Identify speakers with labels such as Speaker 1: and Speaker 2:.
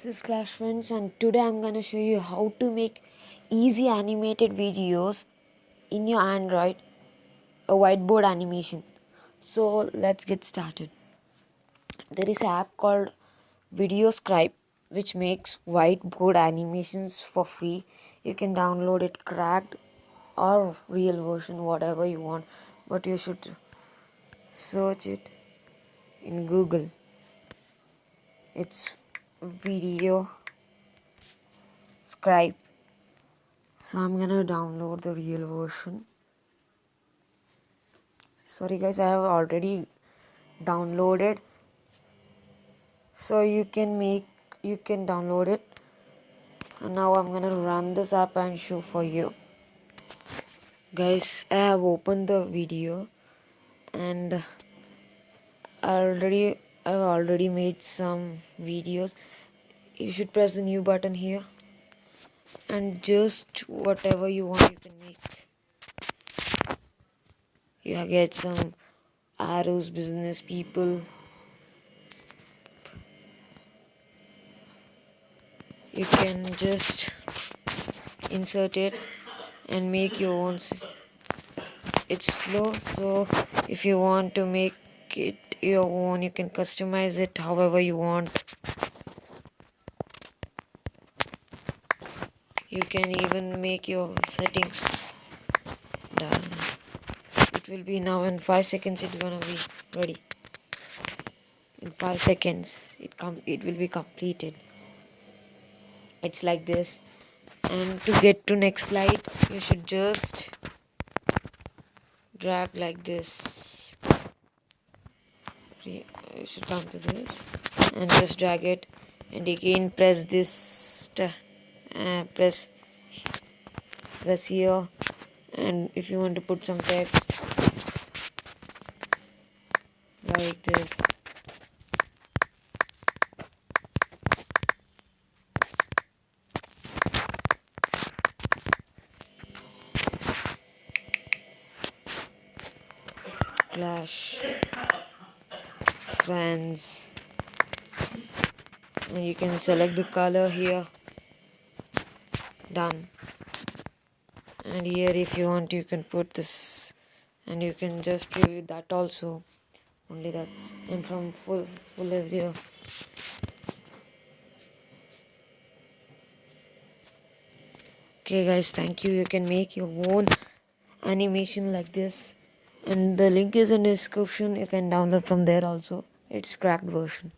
Speaker 1: Is Clash Friends, and today I'm gonna show you how to make easy animated videos in your Android, a whiteboard animation. So let's get started. There is an app called Scribe which makes whiteboard animations for free. You can download it cracked or real version, whatever you want, but you should search it in Google. It's Video Scribe. So I'm gonna download the real version. Sorry guys, I have already downloaded. So you can download it. And now I'm gonna run this app and show for you. Guys, I have opened the video and I've already made some videos. You should press the new button here and just whatever you want you can make. You get some arrows, business people. You can just insert it and make your own. It's slow, so if you want to make it your own, you can customize it however you want. You can even make your settings. Done. It will be now in 5 seconds. It's gonna be ready. In 5 seconds, it will be completed. It's like this. And to get to next slide, you should just drag like this. You should come to this and just drag it, and again press this. Press here, and if you want to put some text like this. Clash Friends, and you can select the color here. Done. And here if you want you can put this, and you can just preview that also, only that, and from full video. Okay guys, thank you. You can make your own animation like this, and the link is in the description. You can download from there also. It's cracked version.